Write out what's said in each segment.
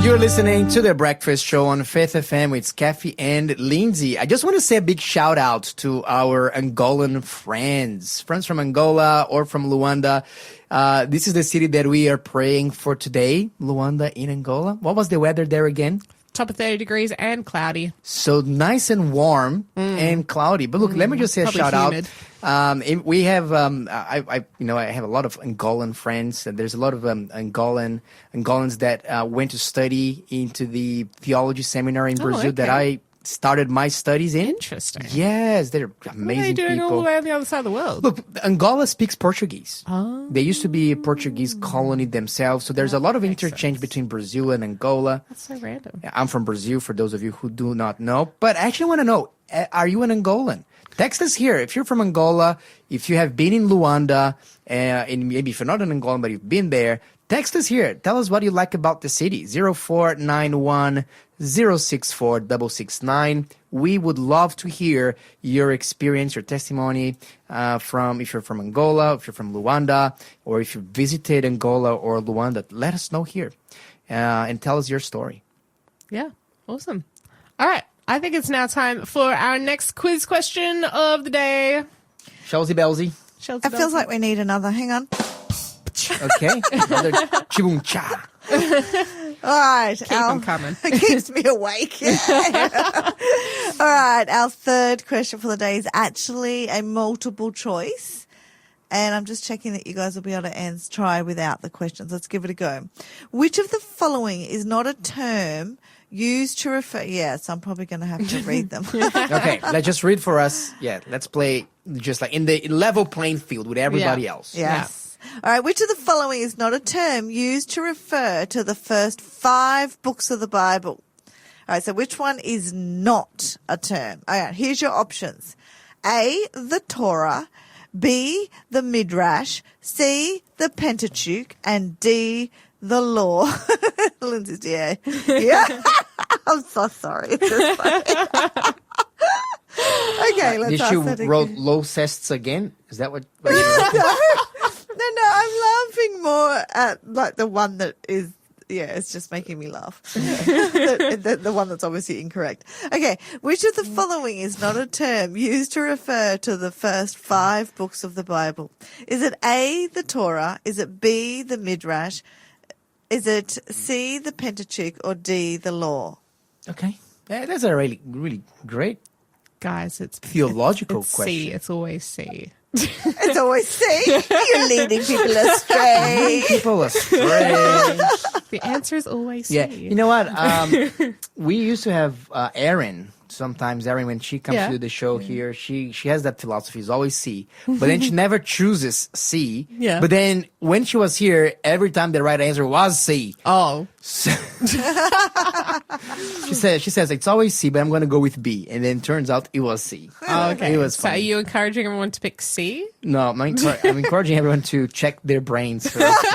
You're listening to The Breakfast Show on Faith FM with Skafy and Lindsay. I just want to say a big shout out to our Angolan friends from Angola or from Luanda. This is the city that we are praying for today, Luanda in Angola. What was the weather there again? Top of 30 degrees and cloudy. So nice and warm and cloudy. But look, let me just say a shout humid. out. We have, I have a lot of Angolan friends. And there's a lot of Angolans that went to study into the theology seminar in Brazil that I started my studies in. Interesting. Yes, they're amazing What are they doing people. all the way on the other side of the world? Look, Angola speaks Portuguese. Oh. They used to be a Portuguese colony themselves, so there's a lot of interchange between Brazil and Angola. That's so random. I'm from Brazil, for those of you who do not know. But I actually want to know, are you an Angolan? Text us here. If you're from Angola, if you have been in Luanda, and maybe if you're not an Angolan, but you've been there, text us here. Tell us what you like about the city. 0491 064 669. We would love to hear your experience, your testimony from if you're from Angola, if you're from Luanda, or if you visited Angola or Luanda. Let us know here and tell us your story. Yeah, awesome. All right, I think it's now time for our next quiz question of the day. Chelsea Belzy. It feels like we need another. Hang on. Okay. Another chibum cha. All right. Keep them coming. It keeps me awake. All right. Our third question for the day is actually a multiple choice. And I'm just checking that you guys will be able to try without the questions. Let's give it a go. Which of the following is not a term used to refer... Yes, I'm probably going to have to read them. Okay, let's just read for us. Yeah, let's play just like in the level playing field with everybody else. Yes. All right. Which of the following is not a term used to refer to the first 5 books of the Bible? All right. So which one is not a term? All right. Here's your options. A, the Torah. B, the Midrash. C, the Pentateuch. And D, the law. Lindsay's, yeah. I'm so sorry. It's just funny. Okay, let's Did ask you that wrote again. low cests again? Is that what you wrote? No, I'm laughing more at like the one that is, it's just making me laugh. the one that's obviously incorrect. Okay, which of the following is not a term used to refer to the first 5 books of the Bible? Is it A, the Torah? Is it B, the Midrash? Is it C, the Pentateuch? Or D, the law? Okay. Yeah, that's a really, really great Guys, it's theological it's question. C. It's always C. It's always C. You're leading people astray. People astray. The answer is always C. Yeah, you know what? We used to have Erin. Sometimes Erin, when she comes to the show here, she has that philosophy. It's always C. But then she never chooses C. Yeah. But then when she was here, every time the right answer was C. Oh. So she says it's always C, but I'm going to go with B. And then turns out it was C. Oh, okay. It was So funny. are you encouraging everyone to pick C? No, I'm encouraging everyone to check their brains first.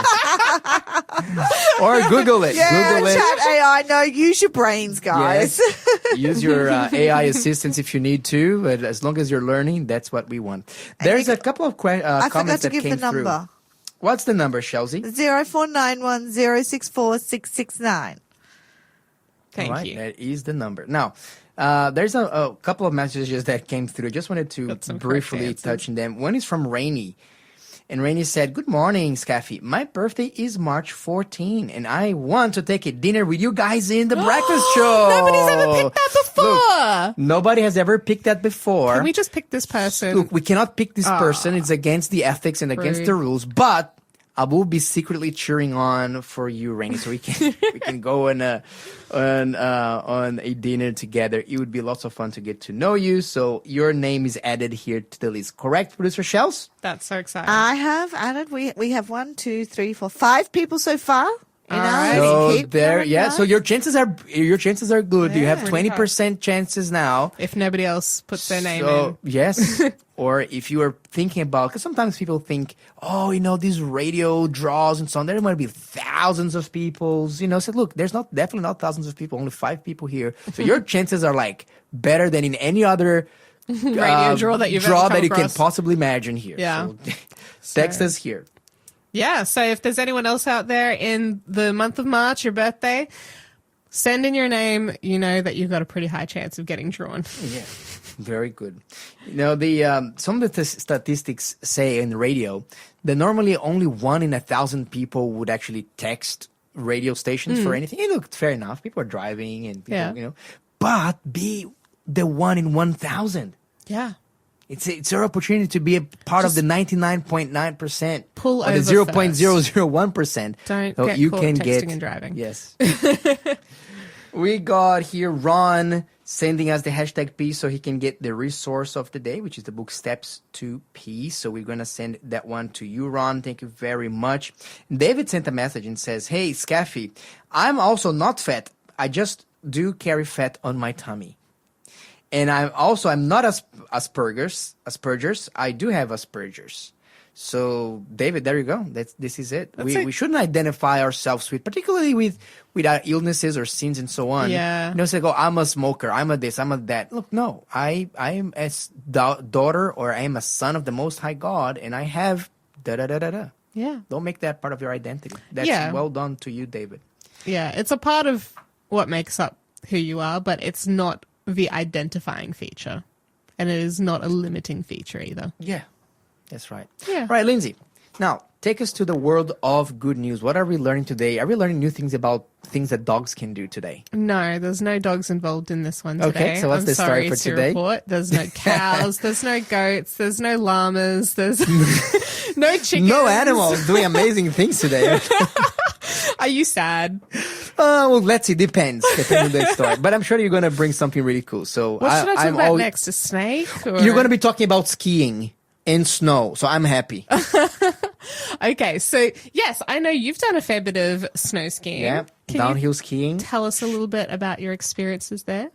Or Google it. Yeah, Google it. chat AI. No, use your brains, guys. Yes. Use your AI assistants if you need to, but as long as you're learning, that's what we want. There's a couple of I forgot comments to that give came the number. through. What's the number, Chelsea? 0491 064 669. Thank All right, you. that is the number. Now, there's a couple of messages that came through. I just wanted to Got some briefly correct touch on them. One is from Rainy. And Rainy said, "Good morning, Skafy. My birthday is March 14, and I want to take a dinner with you guys in the breakfast show." Nobody's ever picked that before. Look, nobody has ever picked that before. Can we just pick this person? Look, we cannot pick this person. It's against the ethics and against Rude. the rules. But I will be secretly cheering on for you, Rainy, so we can go on a dinner together. It would be lots of fun to get to know you. So your name is added here to the list. Correct, producer Shells? That's so exciting. I have added, we have 1, 2, 3, 4, 5 people so far. You know, Alright. So keep there, going, yeah. guys. So your chances are good. You have Pretty 20% chances now. if nobody else puts their name So, in. yes. Or if you are thinking about, because sometimes people think, these radio draws and so on, there might be thousands of people. So look, there's definitely not thousands of people, only 5 people here. So your chances are like better than in any other Radio draw that you've ever come that you can across. possibly imagine here. Yeah. So text us here. Yeah, so if there's anyone else out there in the month of March, your birthday, send in your name, you know that you've got a pretty high chance of getting drawn. Yeah, very good. You know, the some of the statistics say in radio that normally only 1 in 1,000 people would actually text radio stations for anything. And look, fair enough. People are driving and people, you know, but be the 1 in 1,000. Yeah. It's our opportunity to be a part of the 99.9%. Pull or the over 0.001%. Don't so get you caught can texting and driving. Yes. We got here Ron sending us the hashtag peace so he can get the resource of the day, which is the book Steps to Peace. So we're going to send that one to you, Ron. Thank you very much. David sent a message and says, hey, Skafy, I'm also not fat. I just do carry fat on my tummy. And I'm not Asperger's. I do have Asperger's. So, David, there you go. This is it. We shouldn't identify ourselves particularly with our illnesses or sins and so on. Yeah. You know, say, I'm a smoker. I'm a this. I'm a that. Look, no. I am a daughter or I am a son of the Most High God, and I have da-da-da-da-da. Yeah. Don't make that part of your identity. That's well done to you, David. Yeah, it's a part of what makes up who you are, but it's not the identifying feature. And it is not a limiting feature either. Yeah, that's right. Yeah. Right, Lindsay. Now, take us to the world of good news. What are we learning today? Are we learning new things about things that dogs can do today? No, there's no dogs involved in this one today. Okay, so what's the story for today? Report. There's no cows, there's no goats, there's no llamas, there's no chickens. No animals doing amazing things today. Are you sad? Well, let's see. Depends on the story. But I'm sure you're going to bring something really cool. So What should I talk about next? A snake? Or? You're going to be talking about skiing and snow. So I'm happy. Okay. So, yes, I know you've done a fair bit of snow skiing. Yeah. Can Downhill you skiing. tell us a little bit about your experiences there?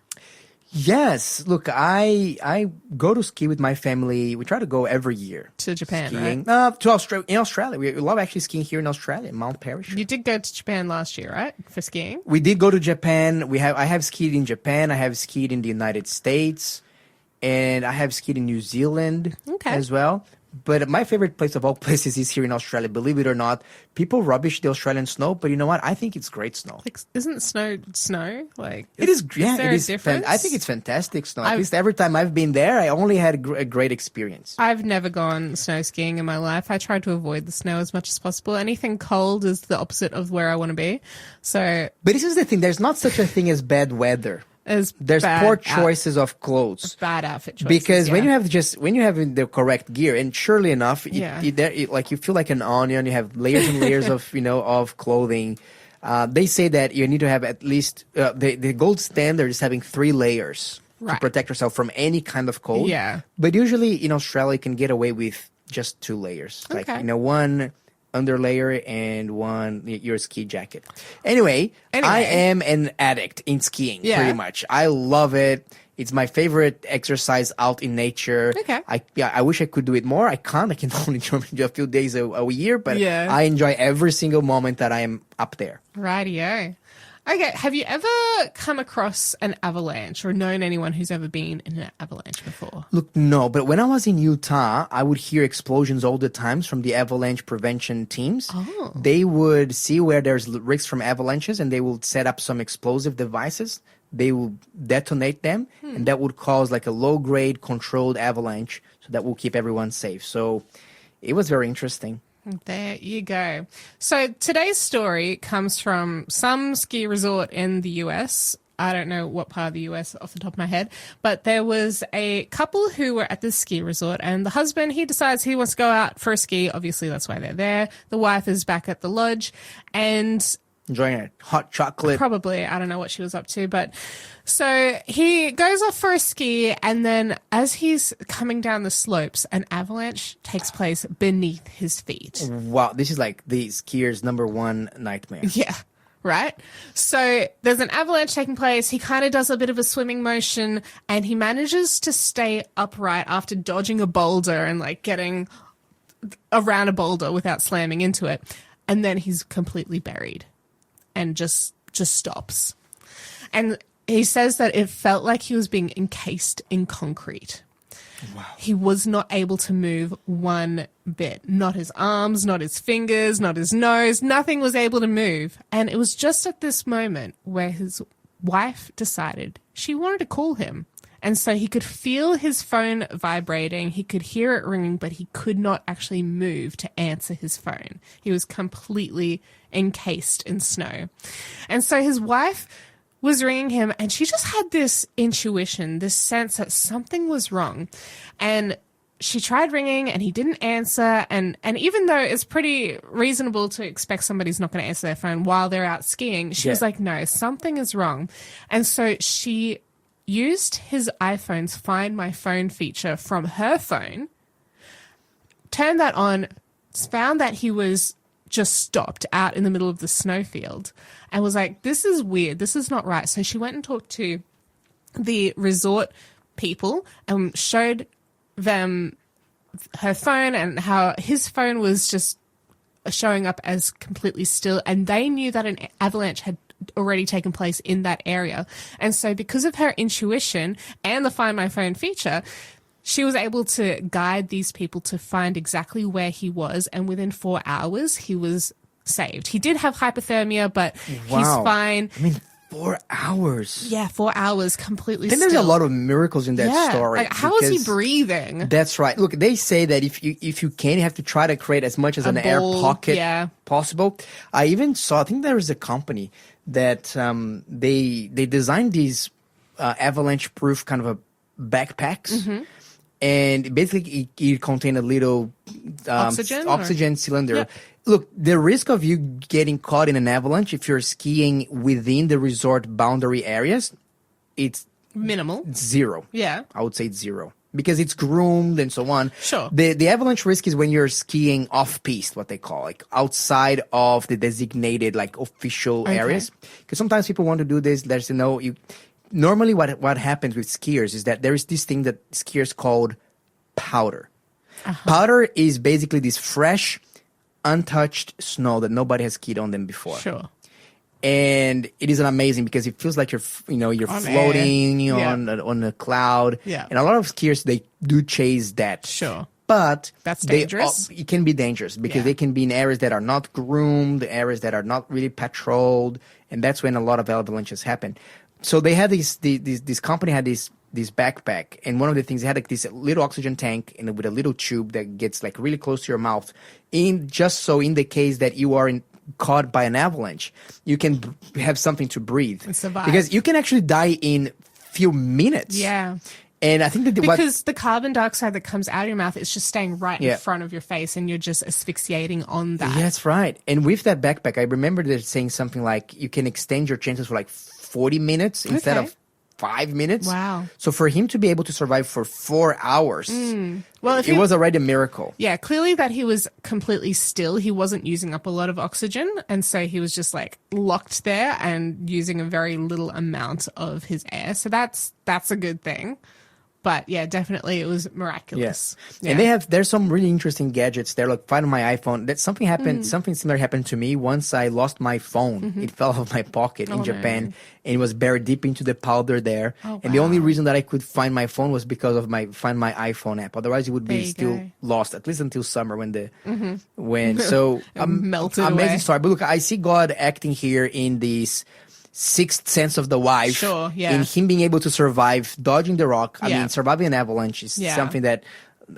Yes. Look, I go to ski with my family. We try to go every year. To Japan, skiing. right? To Australia. In Australia. We love actually skiing here in Australia, Mount Parrish. You did go to Japan last year, right? For skiing? We did go to Japan. I have skied in Japan. I have skied in the United States. And I have skied in New Zealand as well. But my favorite place of all places is here in Australia. Believe it or not, people rubbish the Australian snow, but you know what? I think it's great snow. Like, isn't snow? Like, It is. Yeah, there it is. a difference? I think it's fantastic snow. At least every time I've been there, I only had a great experience. I've never gone snow skiing in my life. I try to avoid the snow as much as possible. Anything cold is the opposite of where I want to be. So, But this is the thing. There's not such a thing as bad weather. There's poor choices of clothes. Bad outfit choices. Because when you have the correct gear, and surely enough, like you feel like an onion. You have layers and layers of of clothing. They say that you need to have at least the gold standard is having 3 layers to protect yourself from any kind of cold. Yeah. But usually in Australia, you can get away with just 2 layers. Like one underlayer and one your ski jacket. Anyway, I am an addict in skiing pretty much. I love it. It's my favorite exercise out in nature. Okay. I wish I could do it more. I can't. I can only do a few days a year, but I enjoy every single moment that I am up there. Rightio. Okay, have you ever come across an avalanche or known anyone who's ever been in an avalanche before? Look, no, but when I was in Utah, I would hear explosions all the times from the avalanche prevention teams. Oh. They would see where there's risks from avalanches and they would set up some explosive devices. They will detonate them and that would cause like a low-grade controlled avalanche, so that will keep everyone safe. So it was very interesting. There you go. So today's story comes from some ski resort in the US. I don't know what part of the US off the top of my head, but there was a couple who were at this ski resort, and the husband, he decides he wants to go out for a ski. Obviously, that's why they're there. The wife is back at the lodge and enjoying a hot chocolate. Probably. I don't know what she was up to. But so he goes off for a ski, and then as he's coming down the slopes, an avalanche takes place beneath his feet. Wow. This is like the skier's number one nightmare. Yeah. Right? So there's an avalanche taking place. He kind of does a bit of a swimming motion, and he manages to stay upright after dodging a boulder and like getting around a boulder without slamming into it. And then he's completely buried and just stops. And he says that it felt like he was being encased in concrete. He was not able to move one bit. Not his arms, not his fingers, not his nose. Nothing was able to move. And it was just at this moment where his wife decided she wanted to call him. And so he could feel his phone vibrating. He could hear it ringing, but he could not actually move to answer his phone. He was completely encased in snow. And so his wife was ringing him, and she just had this intuition, this sense that something was wrong. And she tried ringing, and he didn't answer. And even though it's pretty reasonable to expect somebody's not going to answer their phone while they're out skiing, she was like, no, something is wrong. And so she used his iPhone's Find My Phone feature from her phone, turned that on, found that he was just stopped out in the middle of the snowfield, and was like, this is weird. This is not right. So she went and talked to the resort people and showed them her phone and how his phone was just showing up as completely still. And they knew that an avalanche had already taken place in that area. And so because of her intuition and the Find My Phone feature, she was able to guide these people to find exactly where he was. And within 4 hours, he was saved. He did have hypothermia, but he's fine. I mean, 4 hours. Yeah, 4 hours completely Then still. there's a lot of miracles in that story. Like, how is he breathing? That's right. Look, they say that if you can, you have to try to create as much as an air pocket possible. I even saw, I think there is a company that they designed these avalanche-proof kind of a backpacks. And basically, it contained a little oxygen cylinder. Yeah. Look, the risk of you getting caught in an avalanche if you're skiing within the resort boundary areas, it's minimal. Zero. Yeah. I would say it's zero. Because it's groomed and so on. Sure. The avalanche risk is when you're skiing off-piste, what they call, like outside of the designated, like, official areas. Because sometimes people want to do this. There's, normally what happens with skiers is that there is this thing that skiers called powder. Powder is basically this fresh, untouched snow that nobody has skied on them before. Sure. And it is amazing because it feels like you're on floating on a cloud. Yeah. And a lot of skiers, they do chase that. Sure. But that's dangerous. It can be dangerous because they can be in areas that are not groomed, areas that are not really patrolled, and that's when a lot of avalanches happen. So they had this company had this backpack, and one of the things, they had like this little oxygen tank and with a little tube that gets like really close to your mouth, in the case that you are caught by an avalanche, you can have something to breathe and survive. Because you can actually die in few minutes. Yeah. And I think that because the carbon dioxide that comes out of your mouth is just staying right in front of your face, and you're just asphyxiating on that. Yeah, that's right. And with that backpack, I remember they're saying something like you can extend your chances for like 40 minutes instead of 5 minutes. Wow. So for him to be able to survive for 4 hours, well, it was already a miracle. Yeah, clearly that he was completely still. He wasn't using up a lot of oxygen, and so he was just like locked there and using a very little amount of his air. So that's a good thing. But yeah, definitely it was miraculous. Yes. Yeah. And there's some really interesting gadgets there. Like, find my iPhone. That something happened. Something similar happened to me once. I lost my phone. It fell out of my pocket in Japan, and it was buried deep into the powder there. Oh, and the only reason that I could find my phone was because of my Find My iPhone app. Otherwise, it would be still lost, at least until summer when so melted amazing away. story. But look, I see God acting here in this sixth sense of the wife. Sure, yeah. In him being able to survive dodging the rock. I Yeah. mean, surviving an avalanche is something that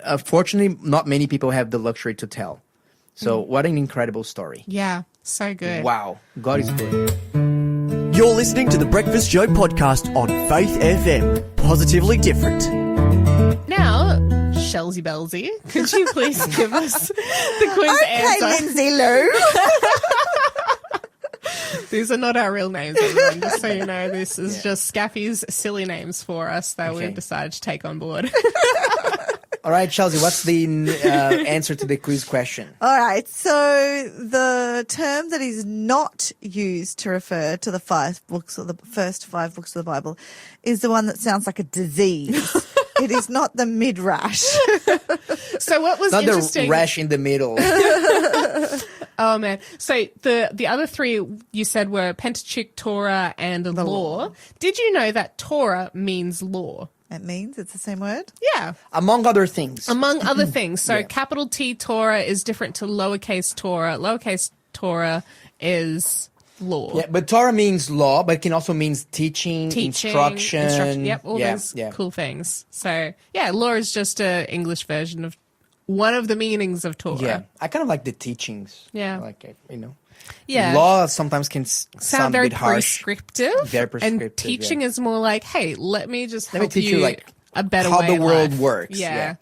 unfortunately not many people have the luxury to tell. So what an incredible story. Yeah, so good. Wow. God is good. You're listening to the Breakfast Show podcast on Faith FM. Positively different. Now, Shelsy Belsy, could you please give us the quiz answer? Lindsay Lou. These are not our real names, everyone, just so you know. This is just Skafy's silly names for us that we've decided to take on board. All right, Chelsea, what's the answer to the quiz question? All right. So the term that is not used to refer to the first 5 books of the Bible is the one that sounds like a disease. It is not the midrash. So what was Not interesting? the rash in the middle. Oh man! So the other three you said were Pentateuch, Torah, and law. Did you know that Torah means law? It means it's the same word. Yeah. Among other things. Among other things. So Yeah. capital T Torah is different to lowercase Torah. Lowercase Torah is law. Yeah, but Torah means law, but it can also mean teaching, Teaching, instruction. Yep, all yeah, those yeah. cool things. So, yeah, law is just a English version of one of the meanings of Torah. Yeah, I kind of like the teachings. Yeah. I like it, Yeah. Law sometimes can sound a very bit harsh. prescriptive. Very prescriptive, And teaching yeah. is more like, hey, let me just Let me help teach you like a better how way the of world life. works. Yeah.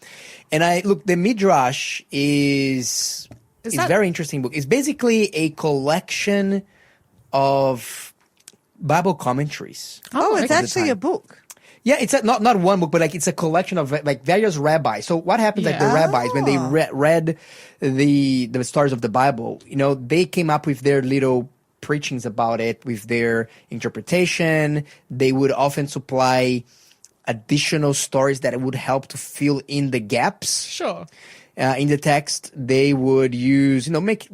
And the Midrash is that- very interesting book. It's basically a collection of Bible commentaries. Oh, it's okay. actually a book. Yeah, it's not one book, but like it's a collection of like various rabbis. So what happens, like the Yeah. rabbis, when they read the stories of the Bible, they came up with their little preachings about it, with their interpretation. They would often supply additional stories that would help to fill in the gaps. Sure. In the text, they would use, make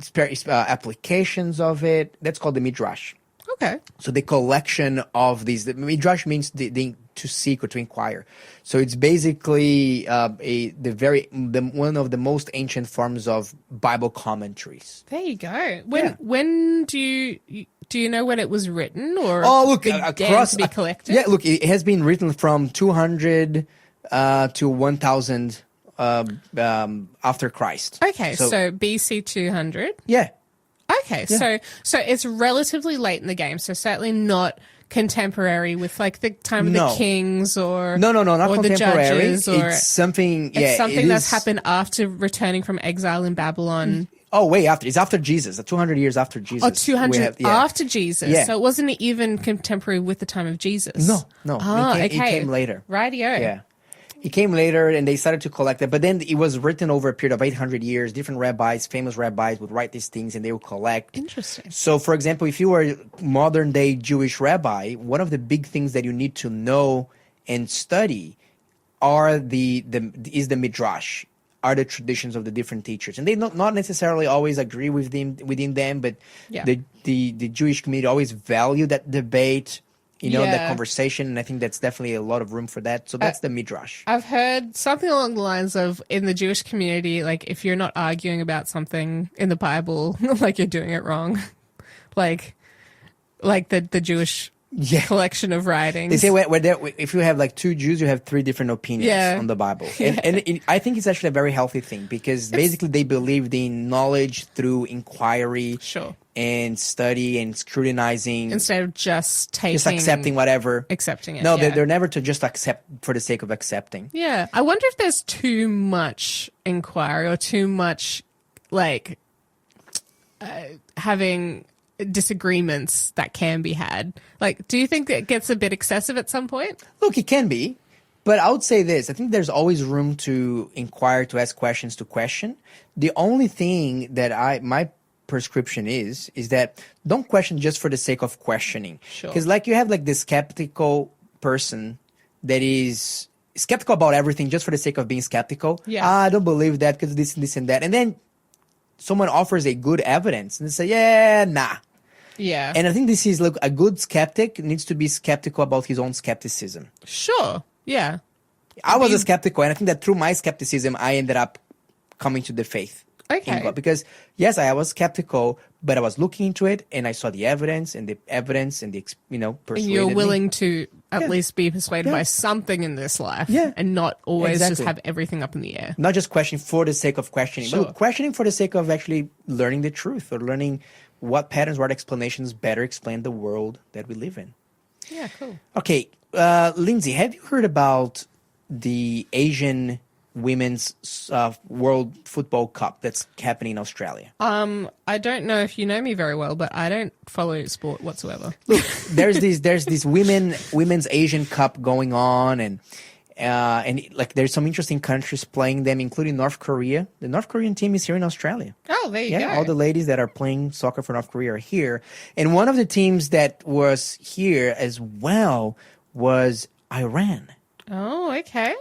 applications of it. That's called the Midrash. Okay. So the collection of these, the Midrash means to seek or to inquire. So it's basically one of the most ancient forms of Bible commentaries. There you go. When do you know when it was written or began to be collected? Yeah, look, it has been written from 200 to 1000 after Christ. Okay, so BC 200. Yeah. Okay, so it's relatively late in the game, so certainly not contemporary with like the time of the kings or not or the contemporary. judges or It's something. it's something that's happened after returning from exile in Babylon. Oh, way after. It's after Jesus. 200 years after Jesus. Oh, 200 after Jesus. Yeah. So it wasn't even contemporary with the time of Jesus. No. Oh, it came later. Rightio. Yeah. It came later and they started to collect it. But then it was written over a period of 800 years. Different rabbis, famous rabbis would write these things and they would collect. Interesting. So, for example, if you were a modern day Jewish rabbi, one of the big things that you need to know and study is the Midrash, are the traditions of the different teachers. And they not necessarily always agree within them, but the Jewish community always value that debate. That conversation, and I think that's definitely a lot of room for that. So that's the Midrash. I've heard something along the lines of, in the Jewish community, like, if you're not arguing about something in the Bible, like, you're doing it wrong. like the Jewish collection of writings. They say if you have like two Jews, you have three different opinions on the Bible. And I think it's actually a very healthy thing because basically they believed in knowledge through inquiry. Sure. And study and scrutinizing instead of just accepting whatever. Accepting it. No, they're never to just accept for the sake of accepting. Yeah. I wonder if there's too much inquiry or too much having disagreements that can be had. Like, do you think it gets a bit excessive at some point? Look, it can be. But I would say this. I think there's always room to inquire, to ask questions, to question. The only thing that my prescription is that don't question just for the sake of questioning. Sure. Because you have the skeptical person that is skeptical about everything just for the sake of being skeptical. Yeah. I don't believe that because this and that. And then someone offers a good evidence and they say, yeah, nah. Yeah. And I think this is a good skeptic needs to be skeptical about his own skepticism. Sure. Yeah. I was a skeptical, and I think that through my skepticism, I ended up coming to the faith. Okay. In God. Because yes, I was skeptical, but I was looking into it, and I saw the evidence, and persuaded and you're willing me. to at least be persuaded by something in this life, and not always just have everything up in the air. Not just questioning for the sake of questioning, Sure. but questioning for the sake of actually learning the truth or learning what patterns, what explanations better explain the world that we live in. Yeah, cool. Okay, Lindsay, have you heard about the Asian Women's World Football Cup that's happening in Australia? I don't know if you know me very well, but I don't follow sport whatsoever. Look, there's this women's Asian Cup going on, and there's some interesting countries playing them, including North Korea. The North Korean team is here in Australia. Oh, there you go. All the ladies that are playing soccer for North Korea are here, and one of the teams that was here as well was Iran. Oh, okay.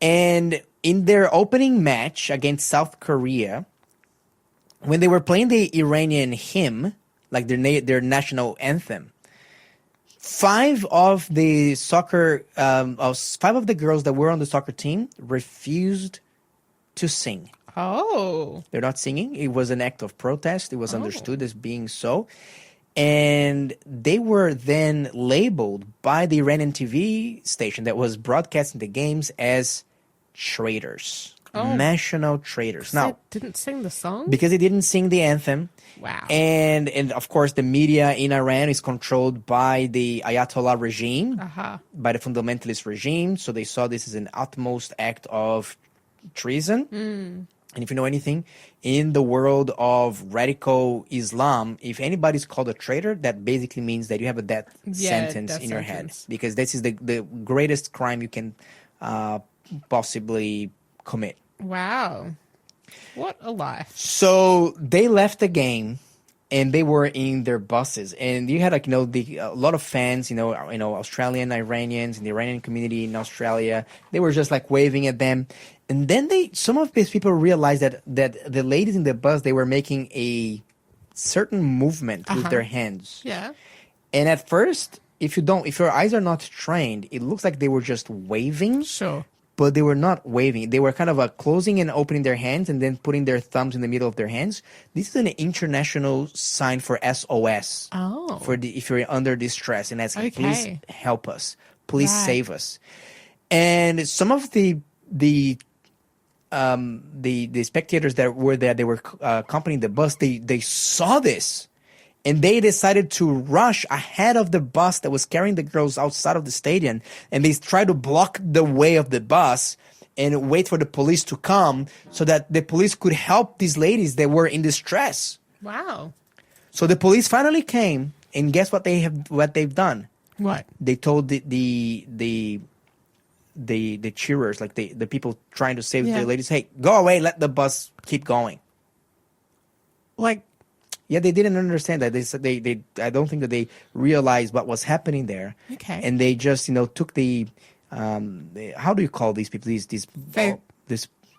And in their opening match against South Korea, when they were playing the Iranian hymn, like their national anthem, five of the girls that were on the soccer team refused to sing. Oh. They're not singing. It was an act of protest. It was understood as being so. And they were then labeled by the Iranian TV station that was broadcasting the games as traitors. National traitors. Now, Now, didn't sing the song? because they didn't sing the anthem. Wow. And of course, the media in Iran is controlled by the Ayatollah regime, by the fundamentalist regime. So they saw this as an utmost act of treason. And if you know anything, in the world of radical Islam, if anybody's called a traitor, that basically means that you have a death sentence in your head. Because this is the greatest crime you can possibly commit. Wow. What a life. So they left the game and they were in their buses. And you had a lot of fans, Australian Iranians in the Iranian community in Australia. They were just like waving at them. And then some of these people realized that the ladies in the bus, they were making a certain movement with their hands. Yeah. And at first, if your eyes are not trained, it looks like they were just waving. Sure. But they were not waving. They were kind of closing and opening their hands and then putting their thumbs in the middle of their hands. This is an international sign for SOS. Oh. If you're under distress and asking, Okay. please help us. Please Right. save us. And some of the spectators that were there, they were accompanying the bus, they saw this. And they decided to rush ahead of the bus that was carrying the girls outside of the stadium. And they tried to block the way of the bus and wait for the police to come so that the police could help these ladies that were in distress. Wow. So the police finally came, and guess what they've done? What? They told the cheerers, like the people trying to save the ladies, hey, go away, let the bus keep going. Like, yeah, they didn't understand that. They said they I don't think that they realized what was happening there. Okay. And they just took how do you call these people? These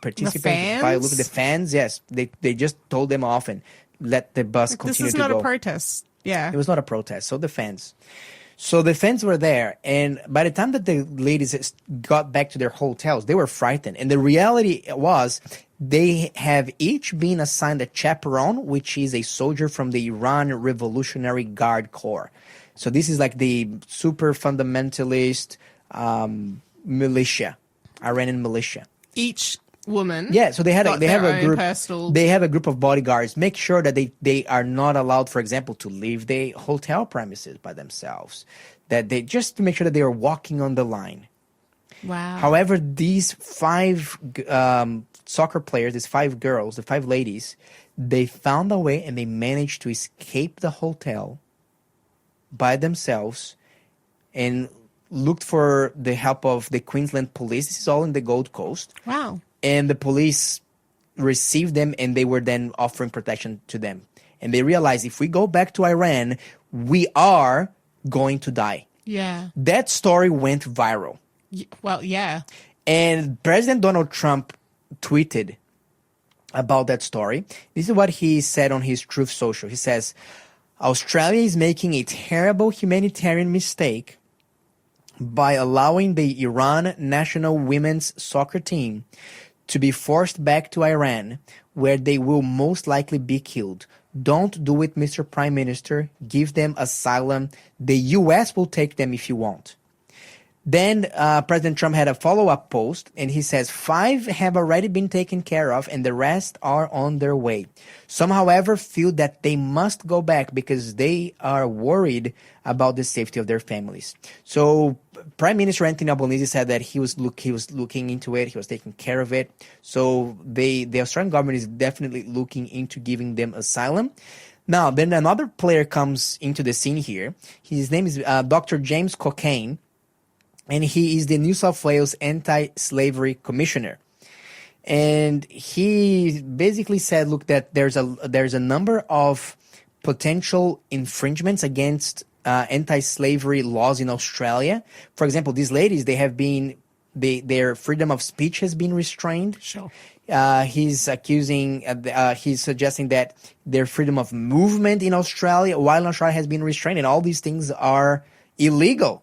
participants. fans? If I look at the fans, yes, they just told them off and let the bus continue to go. this is not a protest. Yeah. It was not a protest. So the fans were there, and by the time that the ladies got back to their hotels, they were frightened. And the reality was they have each been assigned a chaperone, which is a soldier from the Iran Revolutionary Guard Corps. So this is like the super fundamentalist militia, Iranian militia. Each woman. Yeah, so they have a group. Personal... They have a group of bodyguards. Make sure that they are not allowed, for example, to leave the hotel premises by themselves. That they just to make sure that they are walking on the line. Wow. However, these five soccer players, these five girls, the five ladies, they found a way and they managed to escape the hotel by themselves and looked for the help of the Queensland police. This is all in the Gold Coast. Wow. And the police received them and they were then offering protection to them. And they realized if we go back to Iran, we are going to die. Yeah. That story went viral. Well, yeah. And President Donald Trump tweeted about that story. This is what he said on his Truth Social. He says, Australia is making a terrible humanitarian mistake by allowing the Iran national women's soccer team to be forced back to Iran, where they will most likely be killed. Don't do it, Mr. Prime Minister. Give them asylum. The U.S. will take them if you want. Then President Trump had a follow-up post, and he says 5 have already been taken care of, and the rest are on their way. Some, however, feel that they must go back because they are worried about the safety of their families. So Prime Minister Anthony Albanese said that he was looking into it, he was taking care of it. So the Australian government is definitely looking into giving them asylum. Now, then another player comes into the scene here. His name is Dr. James Cockayne. And he is the New South Wales Anti-Slavery Commissioner. And he basically said, look, that there's a number of potential infringements against anti-slavery laws in Australia. For example, these ladies, their freedom of speech has been restrained. Sure. He's suggesting that their freedom of movement in Australia, while in Australia, has been restrained. And all these things are illegal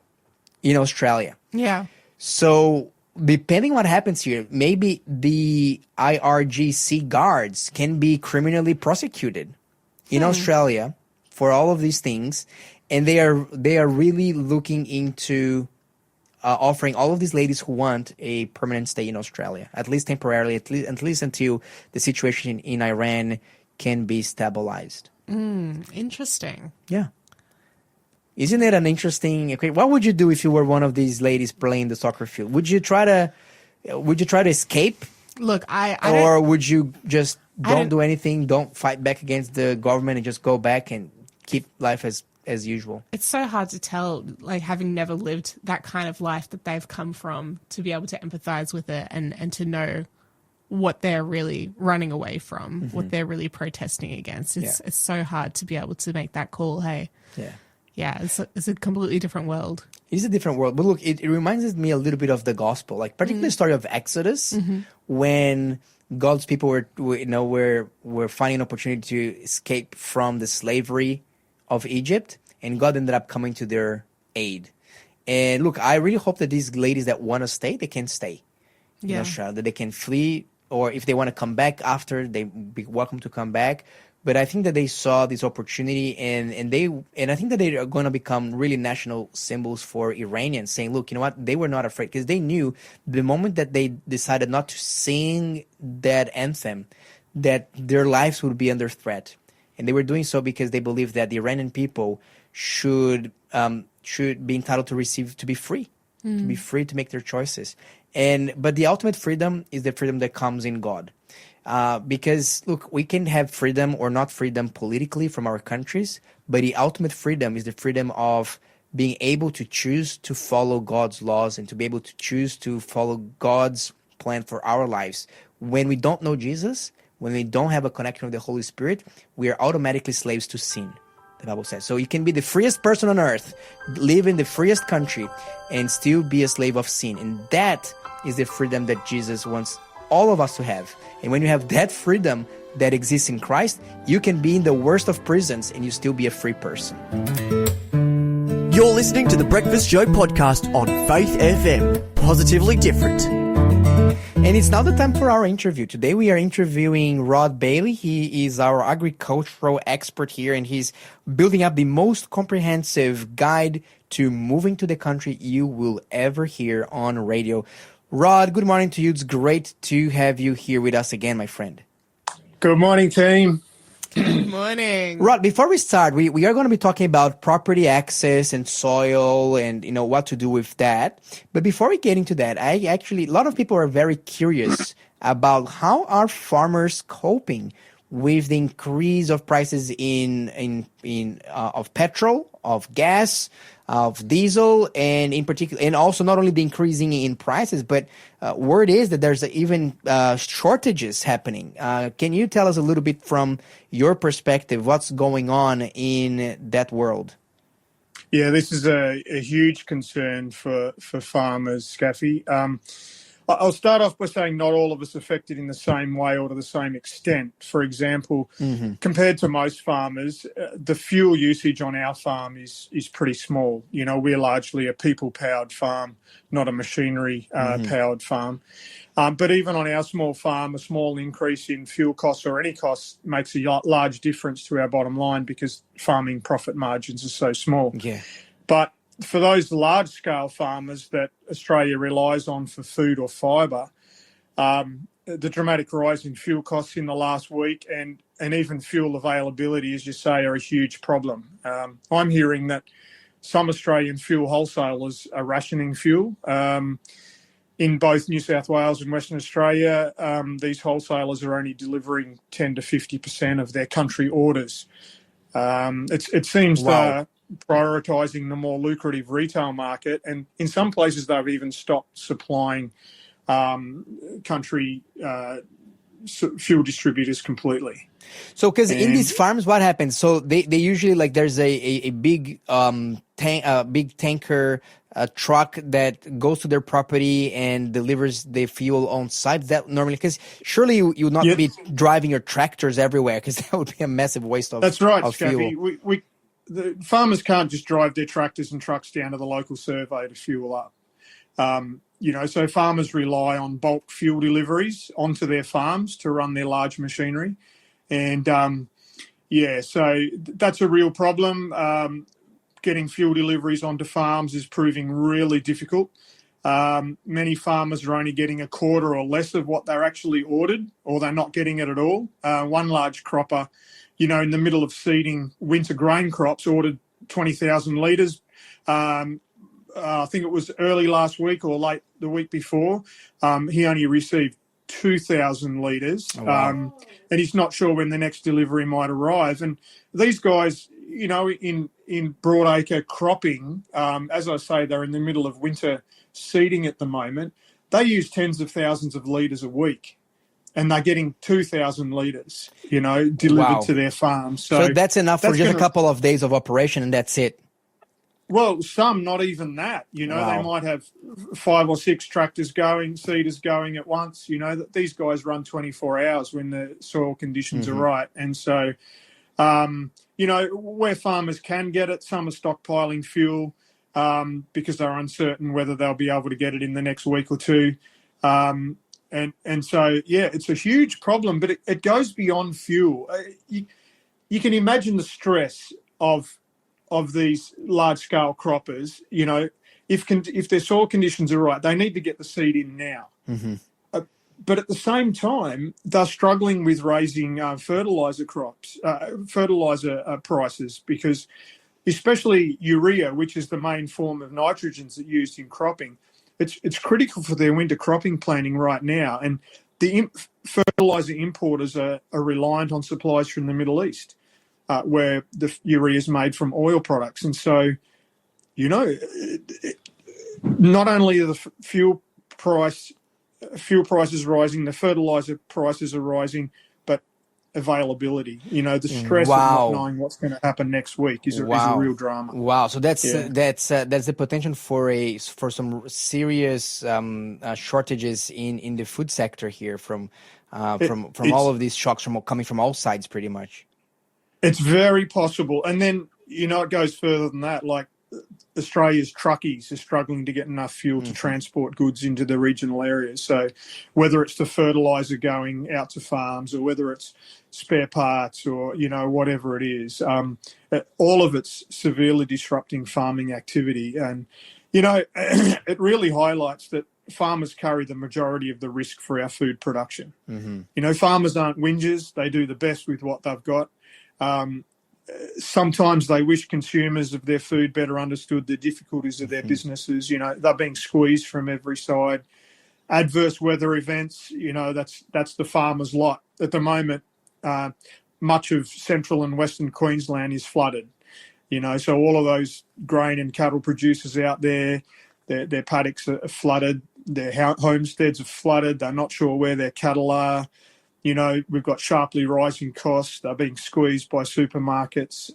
in Australia. Yeah. So depending what happens here, maybe the IRGC guards can be criminally prosecuted in Australia for all of these things, and they are really looking into offering all of these ladies who want a permanent stay in Australia, at least temporarily, at least until the situation in Iran can be stabilized. Interesting. Yeah. Isn't it an interesting? Okay, what would you do if you were one of these ladies playing the soccer field? Would you try to escape, Look, I or don't, would you just don't don't- do anything, don't fight back against the government, and just go back and keep life as usual? it's so hard to tell, like having never lived that kind of life that they've come from, to be able to empathize with it and to know what they're really running away from, what they're really protesting against. It's so hard to be able to make that call. Hey, Yeah. it's a completely different world. It is a different world, but look, it reminds me a little bit of the gospel, like particularly the story of Exodus, when God's people were finding an opportunity to escape from the slavery of Egypt, and God ended up coming to their aid. And look, I really hope that these ladies that want to stay, they can stay in Australia, that they can flee, or if they want to come back after, they be welcome to come back. But I think that they saw this opportunity, and I think that they are going to become really national symbols for Iranians, saying, look, you know what, they were not afraid, because they knew the moment that they decided not to sing that anthem, that their lives would be under threat. And they were doing so because they believed that the Iranian people should be entitled to be free, to be free to make their choices. But the ultimate freedom is the freedom that comes in God. Because, look, we can have freedom or not freedom politically from our countries, but the ultimate freedom is the freedom of being able to choose to follow God's laws and to be able to choose to follow God's plan for our lives. When we don't know Jesus, when we don't have a connection with the Holy Spirit, we are automatically slaves to sin, the Bible says. So you can be the freest person on earth, live in the freest country, and still be a slave of sin. And that is the freedom that Jesus wants all of us to have. And when you have that freedom that exists in Christ, you can be in the worst of prisons and you still be a free person. You're listening to the Breakfast Show podcast on Faith FM. Positively different. And it's now the time for our interview. Today we are interviewing Rod Bailey. He is our agricultural expert here, and he's building up the most comprehensive guide to moving to the country you will ever hear on radio. Rod, good morning to you. It's great to have you here with us again, my friend. Good morning, team. Good morning. Rod, before we start, we are going to be talking about property access and soil and, what to do with that. But before we get into that, a lot of people are very curious about how are farmers coping with the increase of prices of petrol, of gas, of diesel, and in particular, and also not only the increasing in prices, but word is that there's even shortages happening. Can you tell us a little bit from your perspective what's going on in that world? Yeah, this is a huge concern for farmers, Skafy. I'll start off by saying not all of us are affected in the same way or to the same extent. For example, compared to most farmers, the fuel usage on our farm is pretty small. We're largely a people-powered farm, not a machinery-powered farm. But even on our small farm, a small increase in fuel costs or any costs makes a large difference to our bottom line because farming profit margins are so small. Yeah. But for those large-scale farmers that Australia relies on for food or fibre, the dramatic rise in fuel costs in the last week and even fuel availability, as you say, are a huge problem. I'm hearing that some Australian fuel wholesalers are rationing fuel. In both New South Wales and Western Australia, these wholesalers are only delivering 10 to 50% of their country orders. It seems they're prioritising the more lucrative retail market, and in some places they've even stopped supplying country fuel distributors completely. So, because in these farms, what happens? So they usually there's a big big tanker truck that goes to their property and delivers the fuel on site. That normally, because surely you would not be driving your tractors everywhere, because that would be a massive waste of That's right, of Skafy. fuel. the farmers can't just drive their tractors and trucks down to the local survey to fuel up. So farmers rely on bulk fuel deliveries onto their farms to run their large machinery. And, so that's a real problem. Getting fuel deliveries onto farms is proving really difficult. Many farmers are only getting a quarter or less of what they're actually ordered, or they're not getting it at all. One large cropper, in the middle of seeding winter grain crops, ordered 20,000 litres. I think it was early last week or late the week before. He only received 2,000 litres. Oh, wow. And he's not sure when the next delivery might arrive. And these guys, in broadacre cropping, as I say, they're in the middle of winter seeding at the moment. They use tens of thousands of litres a week, and they're getting 2,000 litres, delivered to their farms. So that's enough for just a couple of days of operation, and that's it. Well, some not even that. They might have 5 or 6 tractors going, seeders going at once. These guys run 24 hours when the soil conditions are right. And so, where farmers can get it, some are stockpiling fuel because they're uncertain whether they'll be able to get it in the next week or two. And so, it's a huge problem, but it goes beyond fuel. You can imagine the stress of these large-scale croppers. If their soil conditions are right, they need to get the seed in now. But at the same time, they're struggling with raising fertiliser prices, because especially urea, which is the main form of nitrogens that's used in cropping, it's critical for their winter cropping planning right now. And the fertiliser importers are reliant on supplies from the Middle East, where the urea is made from oil products. And so, not only are the fuel prices rising, the fertiliser prices are rising, but availability, the stress of not knowing what's going to happen next week is a real drama. Wow. So that's the potential for some serious shortages in the food sector here from all of these shocks coming from all sides, pretty much. It's very possible. And then, it goes further than that. Like, Australia's truckies are struggling to get enough fuel to transport goods into the regional areas. So whether it's the fertiliser going out to farms, or whether it's spare parts, or, whatever it is, all of it's severely disrupting farming activity. And, it really highlights that farmers carry the majority of the risk for our food production. Farmers aren't whingers. They do the best with what they've got. Sometimes they wish consumers of their food better understood the difficulties of their businesses. They're being squeezed from every side. Adverse weather events, that's the farmer's lot. At the moment, much of central and western Queensland is flooded. So all of those grain and cattle producers out there, their paddocks are flooded, their homesteads are flooded. They're not sure where their cattle are. We've got sharply rising costs. They're being squeezed by supermarkets.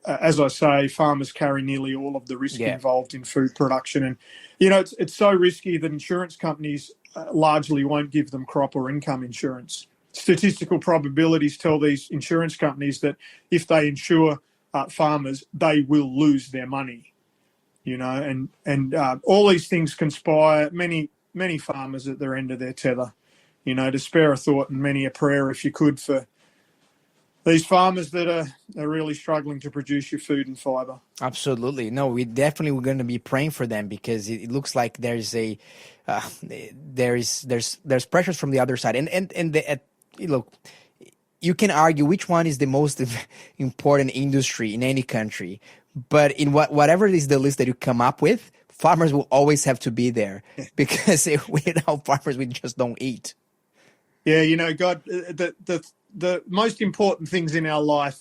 As I say, farmers carry nearly all of the risk involved in food production. And, it's so risky that insurance companies largely won't give them crop or income insurance. Statistical probabilities tell these insurance companies that if they insure farmers, they will lose their money. And all these things conspire. Many farmers at their end of their tether. To spare a thought and many a prayer, if you could, for these farmers that are really struggling to produce your food and fibre. Absolutely. No, we're going to be praying for them, because it looks like there's there's pressures from the other side. Look, you can argue which one is the most important industry in any country, but in whatever is the list that you come up with, farmers will always have to be there, because without farmers, we just don't eat. Yeah, God, the most important things in our life,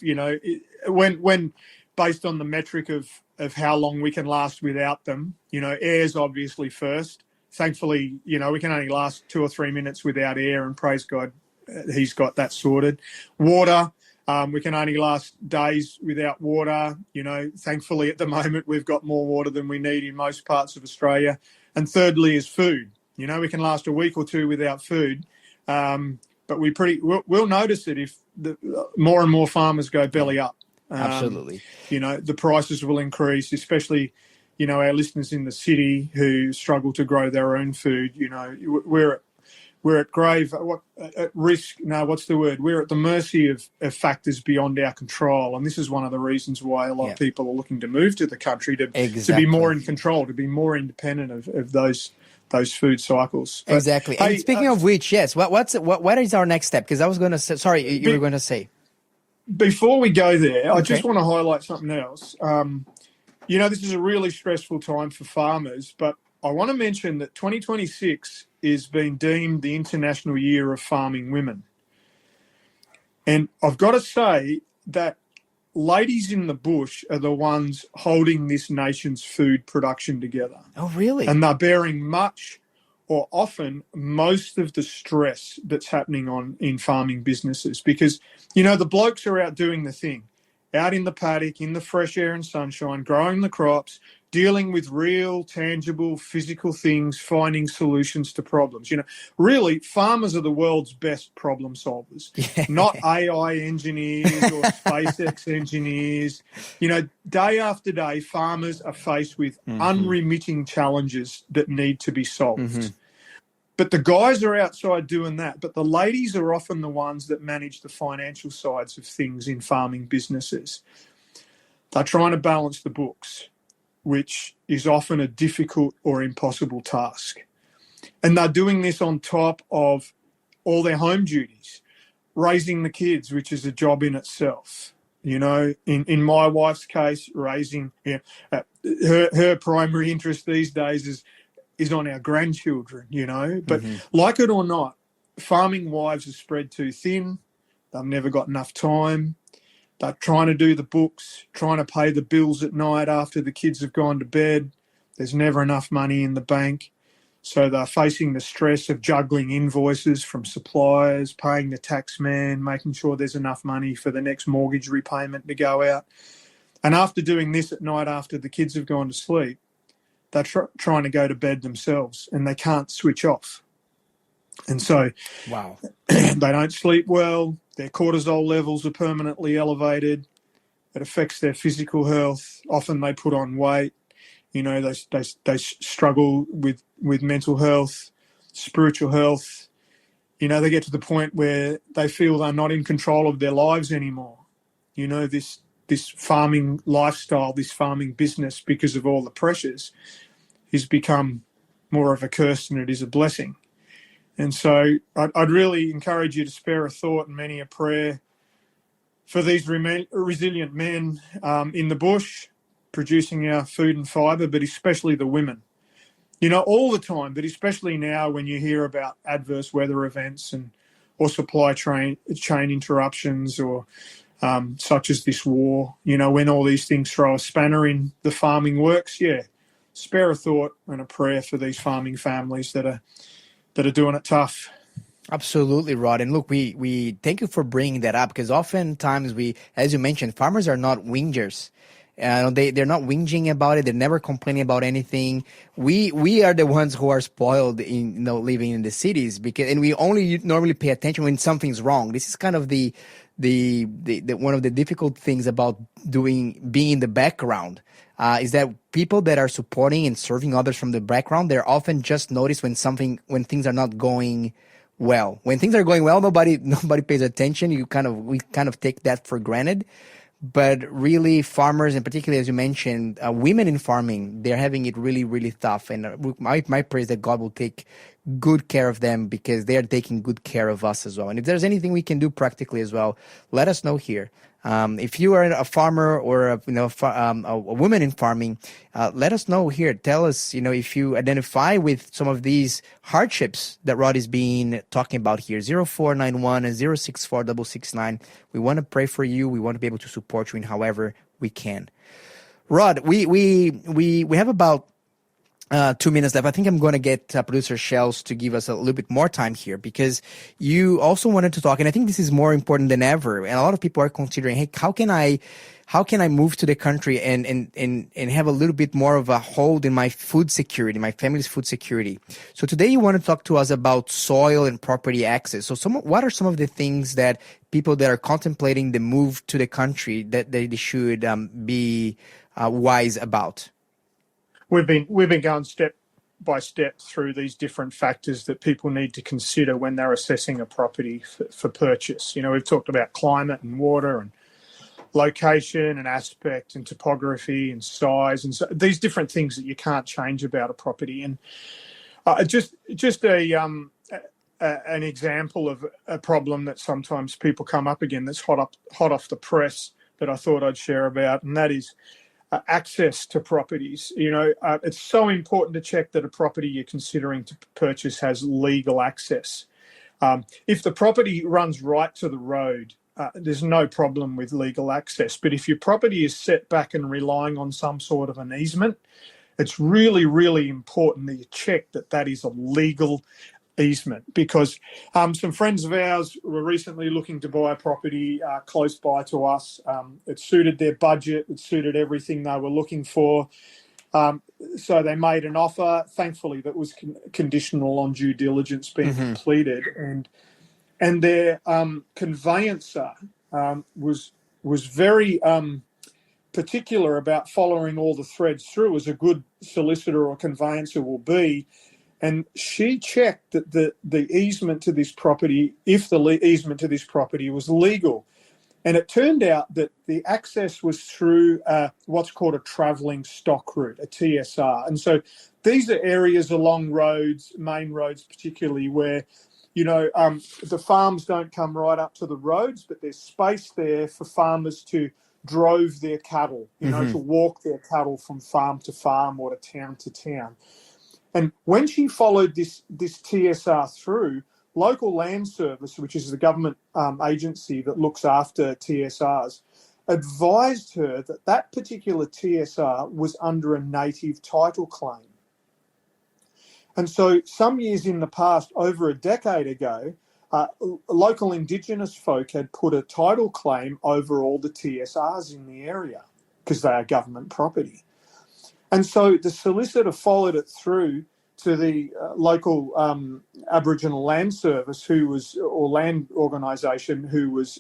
when based on the metric of how long we can last without them, air's obviously first. Thankfully, we can only last 2 or 3 minutes without air, and praise God, he's got that sorted. Water, we can only last days without water. Thankfully, at the moment, we've got more water than we need in most parts of Australia. And thirdly is food. We can last a week or two without food. But we'll notice it if more and more farmers go belly up. Absolutely. The prices will increase, especially, our listeners in the city who struggle to grow their own food. We're at at risk. No, what's the word? We're at the mercy of factors beyond our control. And this is one of the reasons why a lot of people are looking to move to the country to be more in control, to be more independent of those food cycles. But, exactly. And hey, speaking of which, yes, what is our next step? Because I was going to say, sorry, you were going to say. Before we go there, I just want to highlight something else. This is a really stressful time for farmers, but I want to mention that 2026 is being deemed the International Year of Farming Women. And I've got to say that ladies in the bush are the ones holding this nation's food production together. Oh, really? And they're bearing much or often most of the stress that's happening in farming businesses because, the blokes are out doing the thing, out in the paddock, in the fresh air and sunshine, growing the crops, dealing with real, tangible, physical things, finding solutions to problems. Really, farmers are the world's best problem solvers, not AI engineers or SpaceX engineers. Day after day, farmers are faced with unremitting challenges that need to be solved. But the guys are outside doing that. But the ladies are often the ones that manage the financial sides of things in farming businesses. They're trying to balance the books, which is often a difficult or impossible task. And they're doing this on top of all their home duties, raising the kids, which is a job in itself. In my wife's case, raising her primary interest these days is on our grandchildren, But like it or not, farming wives are spread too thin. They've never got enough time. They're trying to do the books, trying to pay the bills at night after the kids have gone to bed. There's never enough money in the bank. So they're facing the stress of juggling invoices from suppliers, paying the tax man, making sure there's enough money for the next mortgage repayment to go out. And after doing this at night after the kids have gone to sleep, they're trying to go to bed themselves and they can't switch off. And so they don't sleep well. Their cortisol levels are permanently elevated. It affects their physical health. Often they put on weight. They struggle with mental health, spiritual health. They get to the point where they feel they're not in control of their lives anymore. This farming lifestyle, this farming business, because of all the pressures, has become more of a curse than it is a blessing. And so I'd really encourage you to spare a thought and many a prayer for these resilient men in the bush, producing our food and fibre, but especially the women. All the time, but especially now when you hear about adverse weather events or supply chain interruptions or such as this war, when all these things throw a spanner in the farming works, spare a thought and a prayer for these farming families that are doing it tough. Absolutely, Rod. And look, we thank you for bringing that up because oftentimes as you mentioned, farmers are not whingers. They're not whinging about it. They're never complaining about anything. We are the ones who are spoiled in living in the cities and we only normally pay attention when something's wrong. This is kind of the one of the difficult things about being in the background. Is that people that are supporting and serving others from the background, they're often just noticed when things are not going well. When things are going well, nobody pays attention. We kind of take that for granted. But really, farmers, and particularly as you mentioned, women in farming, they're having it really, really tough. And my prayer is that God will take good care of them because they are taking good care of us as well. And if there's anything we can do practically as well, let us know here. If you are a farmer or a woman in farming, let us know here. Tell us, if you identify with some of these hardships that Rod is talking about here. 0491 and 064669. We want to pray for you. We want to be able to support you in however we can. Rod, we have about 2 minutes left. I think I'm going to get producer Shells to give us a little bit more time here, because you also wanted to talk, and I think this is more important than ever. And a lot of people are considering, hey, how can I move to the country and have a little bit more of a hold in my food security, my family's food security? So today you want to talk to us about soil and property access. So what are some of the things that people that are contemplating the move to the country that they should be wise about? We've been going step by step through these different factors that people need to consider when they're assessing a property for purchase. You know, we've talked about climate and water and location and aspect and topography and size, and so these different things that you can't change about a property. And just an example of a problem that sometimes people come up again that's hot off the press that I thought I'd share about, and that is access to properties. You know, it's so important to check that a property you're considering to purchase has legal access. If the property runs right to the road, there's no problem with legal access. But if your property is set back and relying on some sort of an easement, it's really, really important that you check that that is a legal easement, because some friends of ours were recently looking to buy a property close by to us. It suited their budget, it suited everything they were looking for. So they made an offer. Thankfully, that was conditional on due diligence being completed, and their conveyancer was very particular about following all the threads through, as a good solicitor or conveyancer will be. And she checked that the easement to this property, if the easement to this property was legal. And it turned out that the access was through what's called a travelling stock route, a TSR. And so these are areas along roads, main roads particularly, where, you know, the farms don't come right up to the roads, but there's space there for farmers to drove their cattle, you know, to walk their cattle from farm to farm or to town. And when she followed this TSR through, Local Land Service, which is the government agency that looks after TSRs, advised her that that particular TSR was under a native title claim. And so some years in the past, over a decade ago, local Indigenous folk had put a title claim over all the TSRs in the area because they are government property. And so the solicitor followed it through to the local Aboriginal Land Service, or land organisation,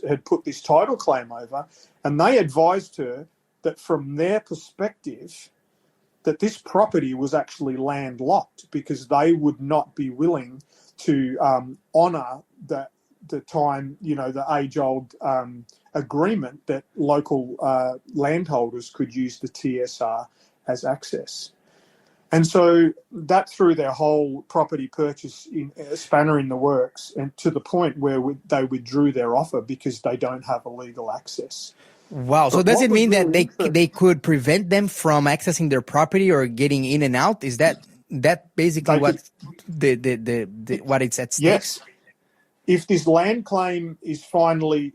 had put this title claim over, and they advised her that from their perspective, that this property was actually landlocked, because they would not be willing to honour the time, you know, the age-old agreement that local landholders could use the TSR as access. And so that threw their whole property purchase in a spanner in the works, and to the point where they withdrew their offer because they don't have a legal access. Wow. So does it mean that they could prevent them from accessing their property or getting in and out? Is that basically what it's at stake? Yes. If this land claim is finally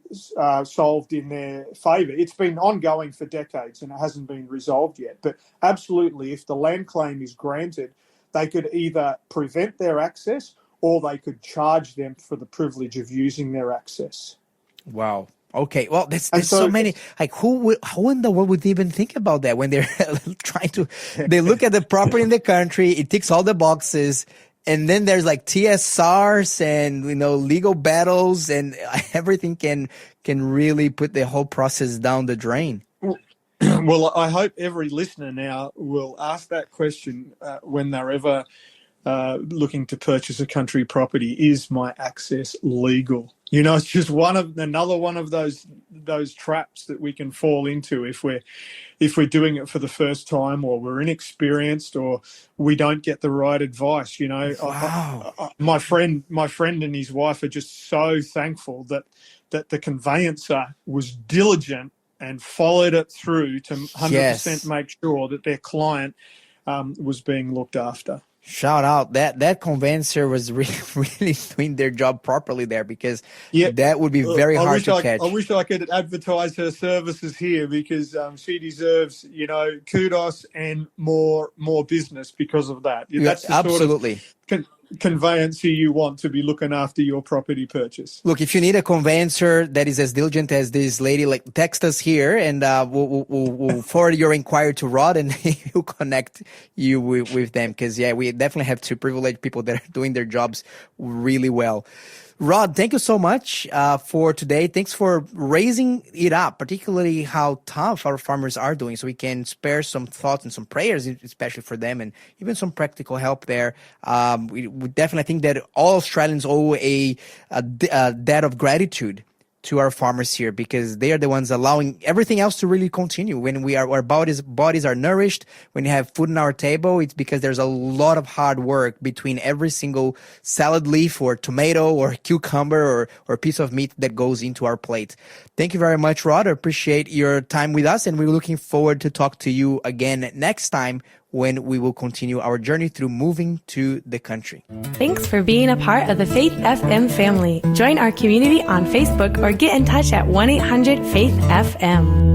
solved in their favour, it's been ongoing for decades and it hasn't been resolved yet. But absolutely, if the land claim is granted, they could either prevent their access or they could charge them for the privilege of using their access. Wow. Okay. Well, there's so many. Like, who in the world would even think about that when they're trying to? They look at the property in the country. It ticks all the boxes. And then there's like TSRs and, you know, legal battles, and everything can really put the whole process down the drain. Well, I hope every listener now will ask that question when they're ever looking to purchase a country property. Is my access legal? You know, it's just another one of those traps that we can fall into if we're doing it for the first time, or we're inexperienced, or we don't get the right advice. You know, wow. My friend and his wife are just so thankful that the conveyancer was diligent and followed it through to 100% make sure that their client was being looked after. Shout out. That convincer was really doing their job properly there, because Yeah. that would be very hard to catch. I wish I could advertise her services here, because she deserves, kudos and more business because of that. That's the absolutely. sort of conveyancer you want to be looking after your property purchase. Look, if you need a conveyancer that is as diligent as this lady, text us here, and we'll forward your inquiry to Rod, and he'll connect you with them. Because we definitely have to privilege people that are doing their jobs really well. Rod, thank you so much for today. Thanks for raising it up, particularly how tough our farmers are doing, so we can spare some thoughts and some prayers, especially for them, and even some practical help there. We definitely think that all Australians owe a debt of gratitude to our farmers here, because they are the ones allowing everything else to really continue. When our bodies are nourished, when you have food on our table, it's because there's a lot of hard work between every single salad leaf or tomato or cucumber or piece of meat that goes into our plate. Thank you very much, Rod. I appreciate your time with us, and we're looking forward to talk to you again next time, when we will continue our journey through moving to the country. Thanks for being a part of the Faith FM family. Join our community on Facebook or get in touch at 1-800-FAITH-FM.